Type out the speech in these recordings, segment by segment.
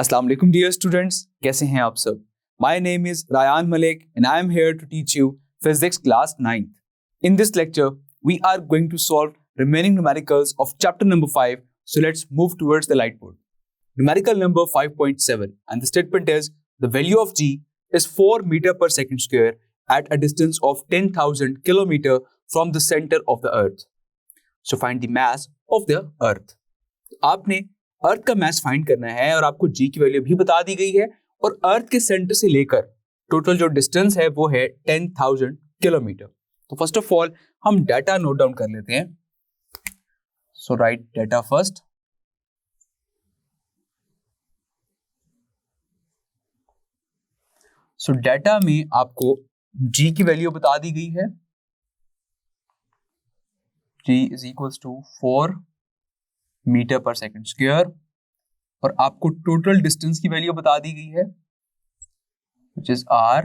अस्सलाम वालेकुम dear students, कैसे हैं आप सब? My name is Rayan Malik and I am here to teach you physics class 9th. In this lecture, we are going to solve remaining numericals of chapter number 5. So let's move towards the lightboard. Numerical number 5.7 and the statement is the value of g is 4 meter per second square at a distance of 10,000 kilometer from the center of the earth. So find the mass of the earth. आपने अर्थ का mass find करना है और आपको G की value भी बता दी गई है और अर्थ के सेंटर से लेकर टोटल जो डिस्टेंस है वो है 10,000 किलोमीटर. तो फर्स्ट ऑफ ऑल हम डाटा नोट डाउन कर लेते हैं. So write data first. So data में आपको जी की वैल्यू बता दी गई है. G is equals to 4 metre per second square और आपको टोटल डिस्टेंस की वैल्यू बता दी गई है which is r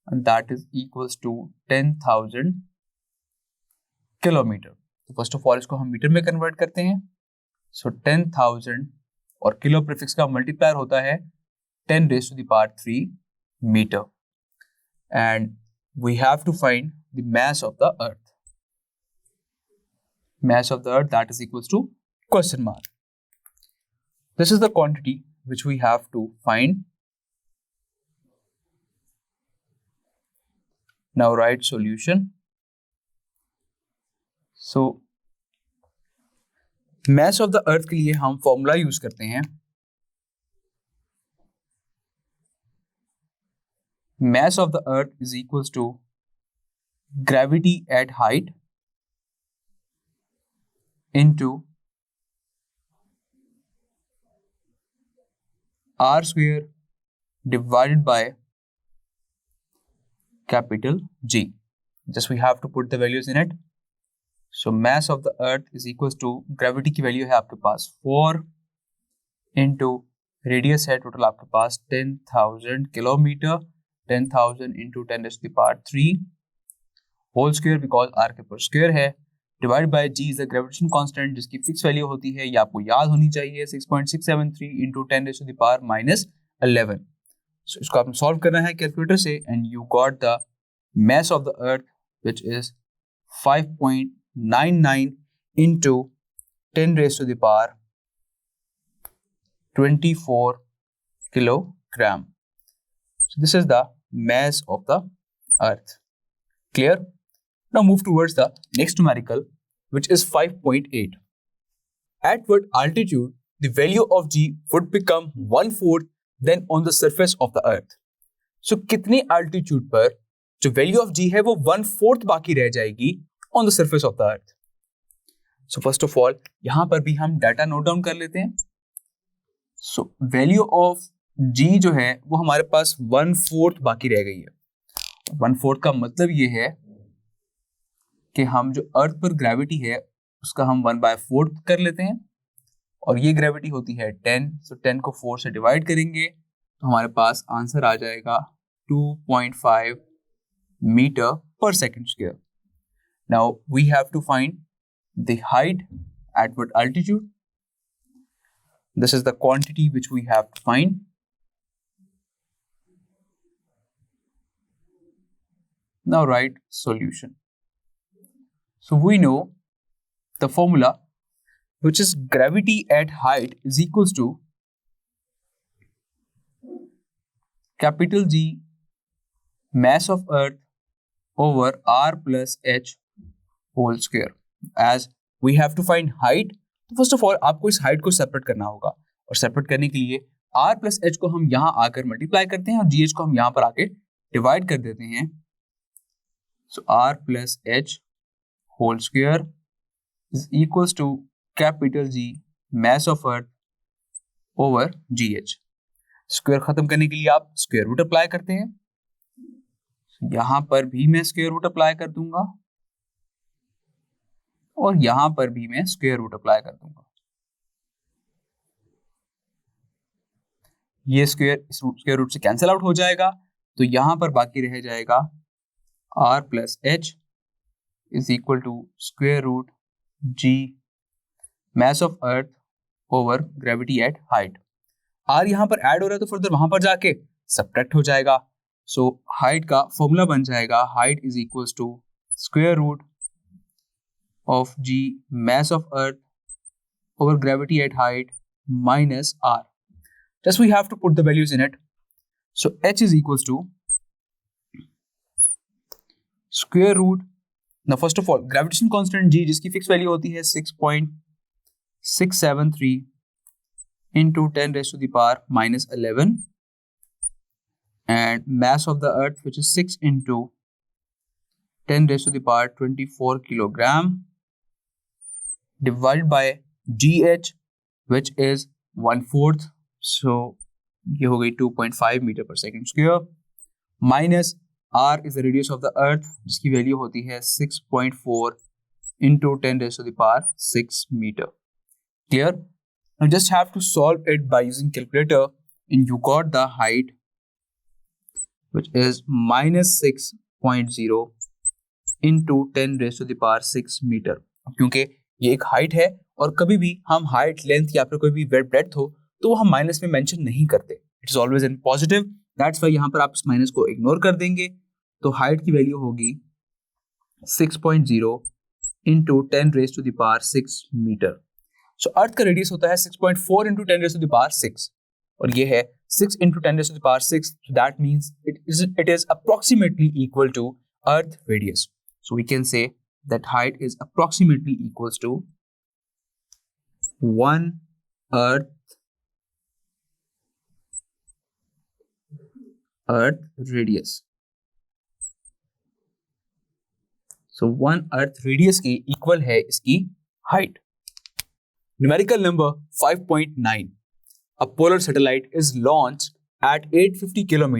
and that is equals to 10,000 kilometre. तो फर्स्ट ऑफ ऑल इसको हम मीटर में कन्वर्ट करते हैं. सो 10,000 और किलो प्रीफिक्स का मल्टीप्लायर होता है 10 raised to the power 3 metre and we have to find the mass of the earth. Mass of the earth that is equals to question mark. This is the quantity which we have to find. Now write solution. So mass of the earth के लिए हम formula use करते हैं. Mass of the earth is equals to gravity at height into r square divided by capital G. Just we have to put the values in it. So mass of the earth is equals to gravity की value है आपके पास 4 into radius है total आपके पास 10,000 kilometre. 10,000 into 10 raised to the power 3 whole square because r के पर square है divide by g is a gravitation constant जिसकी fix value होती है, ये आपको याद होनी चाहिए 6.673 into 10 raised to the power -11. सो इसको आपने सॉल्व करना है कैलकुलेटर से and you got the mass of the earth which is 5.99 into 10 raised to the power 24 kilogram. So this is the mass of the earth. Clear? Now move towards the next numerical which is 5.8. At what altitude the value of g would become 1/4 than on the surface of the earth. So कितने altitude पर जो value of g है वो 1/4 बाकी रह जाएगी on the surface of the earth. So first of all यहां पर भी हम डाटा नोट डाउन कर लेते हैं. So value of g जो है वो हमारे पास 1/4 बाकी रह गई है. 1/4 का मतलब ये है कि हम जो अर्थ पर ग्रेविटी है उसका हम 1/4 कर लेते हैं और ये ग्रेविटी होती है 10. सो 10 को 4 से डिवाइड करेंगे तो हमारे पास आंसर आ जाएगा 2.5 metre per second square. Now we have to find the height at what altitude. This is the quantity which we have to find. Now write solution. So we know the formula which is gravity at height is equals to capital G mass of earth over r plus h whole square. As we have to find height, तो first of all आपको इस height को separate करना होगा और separate करने के लिए r plus h को हम यहाँ आकर multiply करते हैं और gh को हम यहाँ पर आके divide कर देते हैं. So r plus h whole square is equals to capital G mass of earth over GH. Square खत्म करने के लिए आप स्क्वायर रूट अप्लाई करते हैं. यहां पर भी मैं स्क्वायर रूट अप्लाई कर दूंगा और यहां पर भी मैं स्क्वायर रूट अप्लाई कर दूंगा. ये स्क्वायर रूट से कैंसिल आउट हो जाएगा तो यहां पर बाकी रह जाएगा r plus h is equal to square root g mass of earth over gravity at height. r यहाँ पर ऐड हो रहा है तो फर्दर वहां पर जाके सब्ट्रैक्ट हो जाएगा। सो हाइट का फॉर्मूला बन जाएगा, height is equals to square root of g mass of earth over gravity at height minus r. Just we have to put the values in it. So h is equals to square root, now first of all gravitation constant g जिसकी fix value होती है 6.673 into 10 raised to the power minus 11 and mass of the earth which is 6 into 10 raised to the power 24 kilogram divided by gh which is 1/4, so ये हो गई 2.5 metre per second square, minus r is the radius of the earth जिसकी value होती है 6.4 into 10 raised to the power 6 meter. Clear? Now just have to solve it by using calculator and you got the height which is minus 6.0 into 10 raised to the power 6 meter. क्योंकि ये एक height है और कभी भी हम height length या फिर कोई भी ब्रेड्थ हो तो वो हम माइनस में मेंशन नहीं करते, it is always in positive, that's why यहाँ पर आप इस माइनस को इग्नोर कर देंगे। तो हाइट की वैल्यू होगी 6.0 into 10 raised to the power 6 metre. So earth का रेडियस होता है 6.4 into 10 raised to the power 6 और ये है 6 into 10 raised to the power 6, so that means it is approximately equal to earth radius. So we can say that height is approximately equals to 1 earth radius. So 1 earth radius की equal है इसकी height. Numerical number 5.9. A polar satellite is launched at 850 km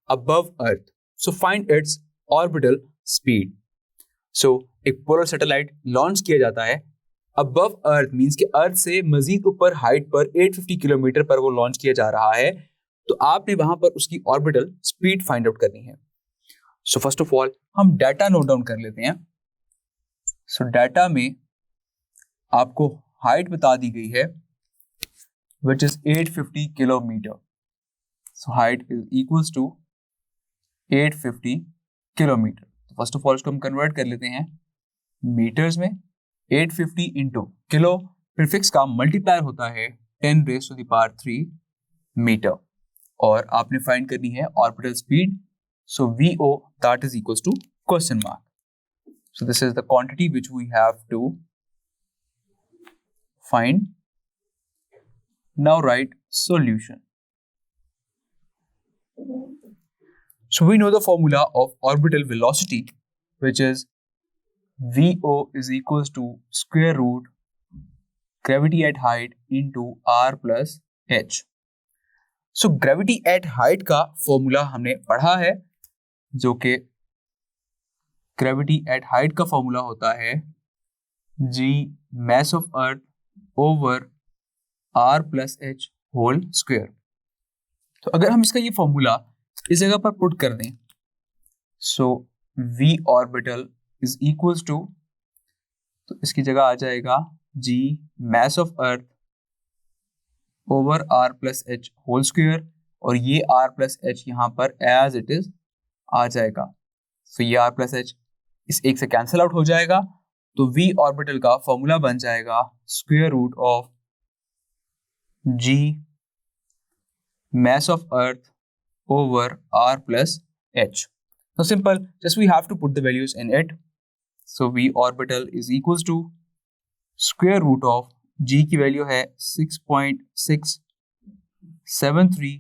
above Earth. So find its orbital speed. So एक polar satellite launch किया जाता है above अर्थ, means कि अर्थ से मजीद ऊपर हाइट पर 850 किलोमीटर पर वो लॉन्च किया जा रहा है, तो आपने वहां पर उसकी ऑर्बिटल स्पीड फाइंड आउट करनी है। सो फर्स्ट ऑफ ऑल हम डाटा नोट डाउन कर लेते हैं। सो डाटा में आपको हाइट बता दी गई है which is 850 kilometre. So height is equals to 850 kilometre. First of all इसको हम कन्वर्ट कर लेते हैं मीटर्स में। 850 इंटू किलो, प्रीफिक्स का मल्टीप्लायर होता है 10 raise to the power 3 metre और आपने फाइंड करनी है orbital speed. So VO that is equals to question mark. So this is the quantity which we have to find. Now write solution. So we know the formula of orbital velocity, which is VO is equals to square root gravity at height into R plus H. So gravity at height का formula हमने पढ़ा है, जो कि gravity at height का formula होता है G mass of earth over R plus H whole square. तो अगर हम इसका ये फॉर्मूला इस जगह पर पुट कर दें, so V orbital is equals to, तो इसकी जगह आ जाएगा G mass of earth over R plus H whole square और ये R plus H यहाँ पर एज इट इज आ जाएगा। सो ये R plus H इस एक से कैंसिल आउट हो जाएगा, तो V ऑर्बिटल का फॉर्मूला बन जाएगा square root of G mass of earth over R plus H. Now simple, just we have to put the values in it. So V orbital is equals to square root of G की value है 6.673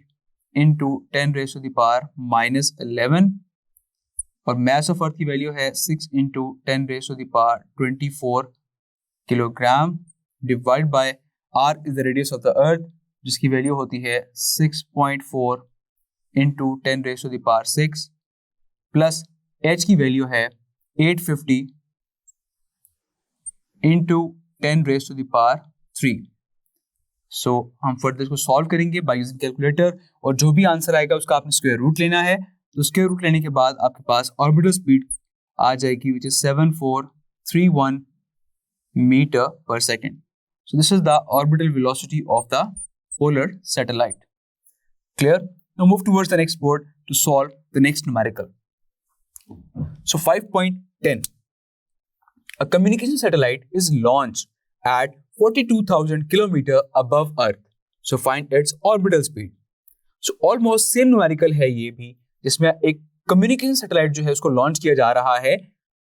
into 10 raised to the power minus 11 और mass of earth की value है 6 into 10 raised to the power 24 kilogram divided by R is the radius of the earth जिसकी value होती है 6.4 into 10 raised to the power 6 plus H की value है 850 into 10 raised to the power 3. सो हम further इसको solve करेंगे by using calculator और जो भी आंसर आएगा उसका आपने स्क्वायर रूट लेना है। तो स्क्वायर रूट लेने के बाद आपके पास ऑर्बिटल स्पीड आ जाएगी which is 7431 metre per second. So this is the orbital velocity of the polar satellite. Clear? Now move towards the next board to solve the next numerical. So 5.10. A communication satellite is launched at 42,000 km above Earth. So find its orbital speed. So almost same numerical है ये भी, जिसमें एक communication satellite जो है उसको launch किया जा रहा है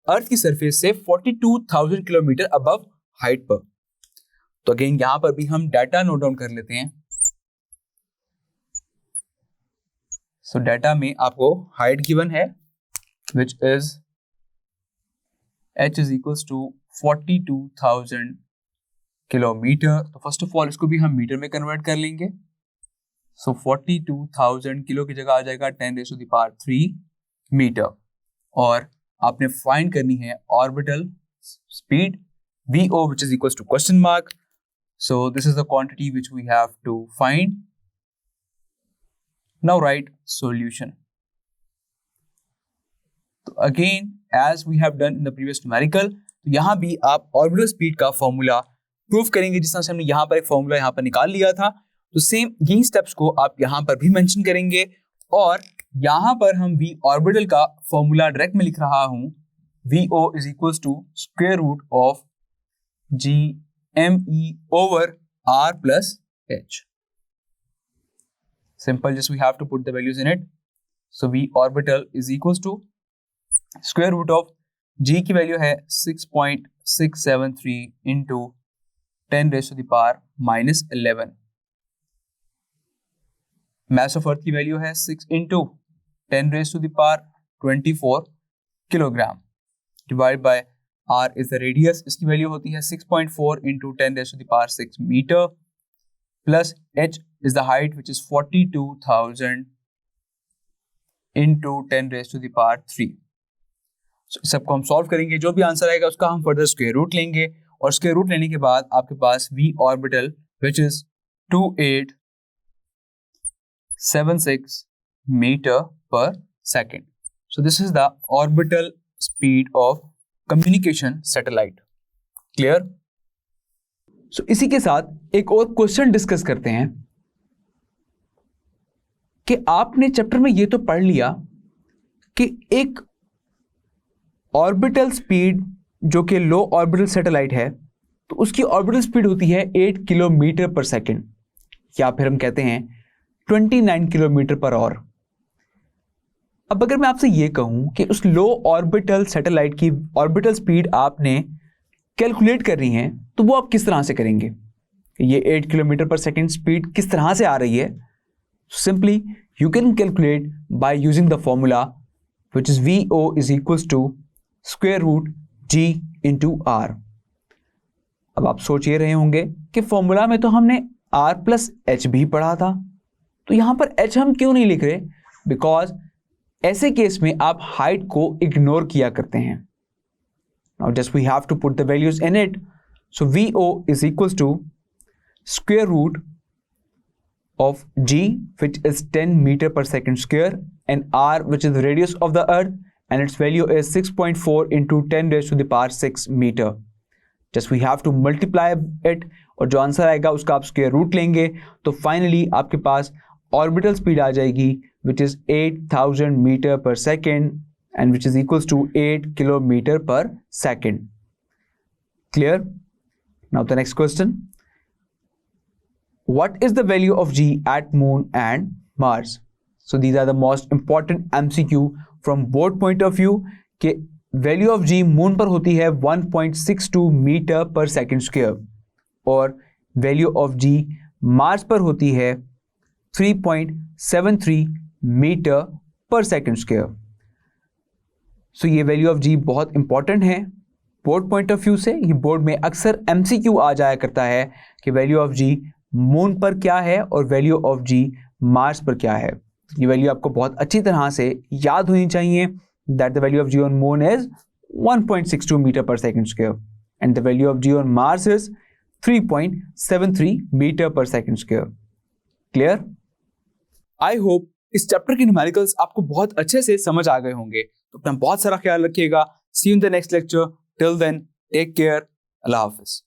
अर्थ की सरफेस से 42,000 किलोमीटर अबव हाइट पर. तो अगेन यहां पर भी हम डाटा नोट डाउन कर लेते हैं. सो डाटा में आपको हाइट गिवन है which is h is equals to 42,000 kilometre. तो फर्स्ट ऑफ ऑल इसको भी हम मीटर में कन्वर्ट कर लेंगे. सो 42,000 किलो की जगह आ जाएगा 10⁻³ मीटर. और आपने फाइंड करनी है orbital speed VO which is equals to question mark. So this is the quantity which we have to find. Now write solution. So again as we have done in the previous numerical, तो यहाँ भी आप orbital speed का formula prove करेंगे जिस तरह से हमने यहाँ पर एक फॉर्मूला यहाँ पर निकाल लिया था. तो सेम यही स्टेप्स को आप यहाँ पर भी मेंशन करेंगे. और यहाँ पर हम V ऑर्बिटल का फॉर्मूला डायरेक्ट में लिख रहा हूँ. VO is equals to square root of GME over R plus H. Simple, just we have to put the values in it. So V orbital is equals to square root of G की value है 6.673 into 10⁻⁻11. Mass of Earth की value है 6 into 10⁻24 kilogram divide by R is the radius. इसकी value होती है 6.4 into 10⁻6 metre plus H is the height which is 42,000 into 10⁻3. So सबको हम solve करेंगे. जो भी आंसर आएगा उसका हम फर्दर स्क्वायर रूट लेंगे और स्क्वायर रूट लेने के बाद आपके पास V orbital which is 2876 metre per second. So this is the orbital speed of communication satellite. Clear? So इसी के साथ एक और क्वेश्चन डिस्कस करते हैं कि आपने चैप्टर में ये तो पढ़ लिया कि एक ऑर्बिटल स्पीड जो कि लो ऑर्बिटल सैटेलाइट है तो उसकी ऑर्बिटल स्पीड होती है 8 किलोमीटर पर सेकेंड या फिर हम कहते हैं 29 किलोमीटर पर आवर. अब अगर मैं आपसे ये कहूं कि उस लो ऑर्बिटल सैटेलाइट की ऑर्बिटल स्पीड आपने कैलकुलेट करनी है तो वो आप किस तरह से करेंगे? ये 8 किलोमीटर पर सेकेंड स्पीड किस तरह से आ रही है? Simply you can calculate by using the formula which is VO is equals to square root G into R. अब आप सोच ये रहे होंगे कि फॉर्मूला में तो हमने R प्लस H भी पढ़ा था, तो यहां पर H हम क्यों नहीं लिख रहे? बिकॉज ऐसे केस में आप हाइट को इग्नोर किया करते हैं. Now just we have to put the values in it. So VO is equals to square root of G which is 10 meter per second square and R which is the radius of the earth and its value is 6.4 into 10⁻6 meter. Just we have to multiply it और जो answer आएगा उसका आप square root लेंगे तो finally आपके पास orbital speed आ जाएगी which is 8,000 meter per second and which is equals to 8 kilometer per second. Clear? Now the next question. What is the value of G at Moon and Mars? So these are the most important MCQ from board point of view कि value of G Moon पर होती है 1.62 meter per second square और value of G Mars पर होती है 3.73 metre per second square. So ये value of G बहुत इंपॉर्टेंट है बोर्ड पॉइंट ऑफ व्यू से. ये बोर्ड में अक्सर MCQ आ जाया करता है कि वैल्यू ऑफ G मून पर क्या है और वैल्यू ऑफ G मार्स पर क्या है. ये वैल्यू आपको बहुत अच्छी तरह से याद होनी चाहिए that the value of G on moon is 1.62 metre per second square and the value of G on Mars is 3.73 metre per second square. Clear? I hope इस चैप्टर के न्यूमेरिकल्स आपको बहुत अच्छे से समझ आ गए होंगे. तो अपना बहुत सारा ख्याल रखिएगा. See you in the next lecture. Till then take care. अल्लाह हाफिज.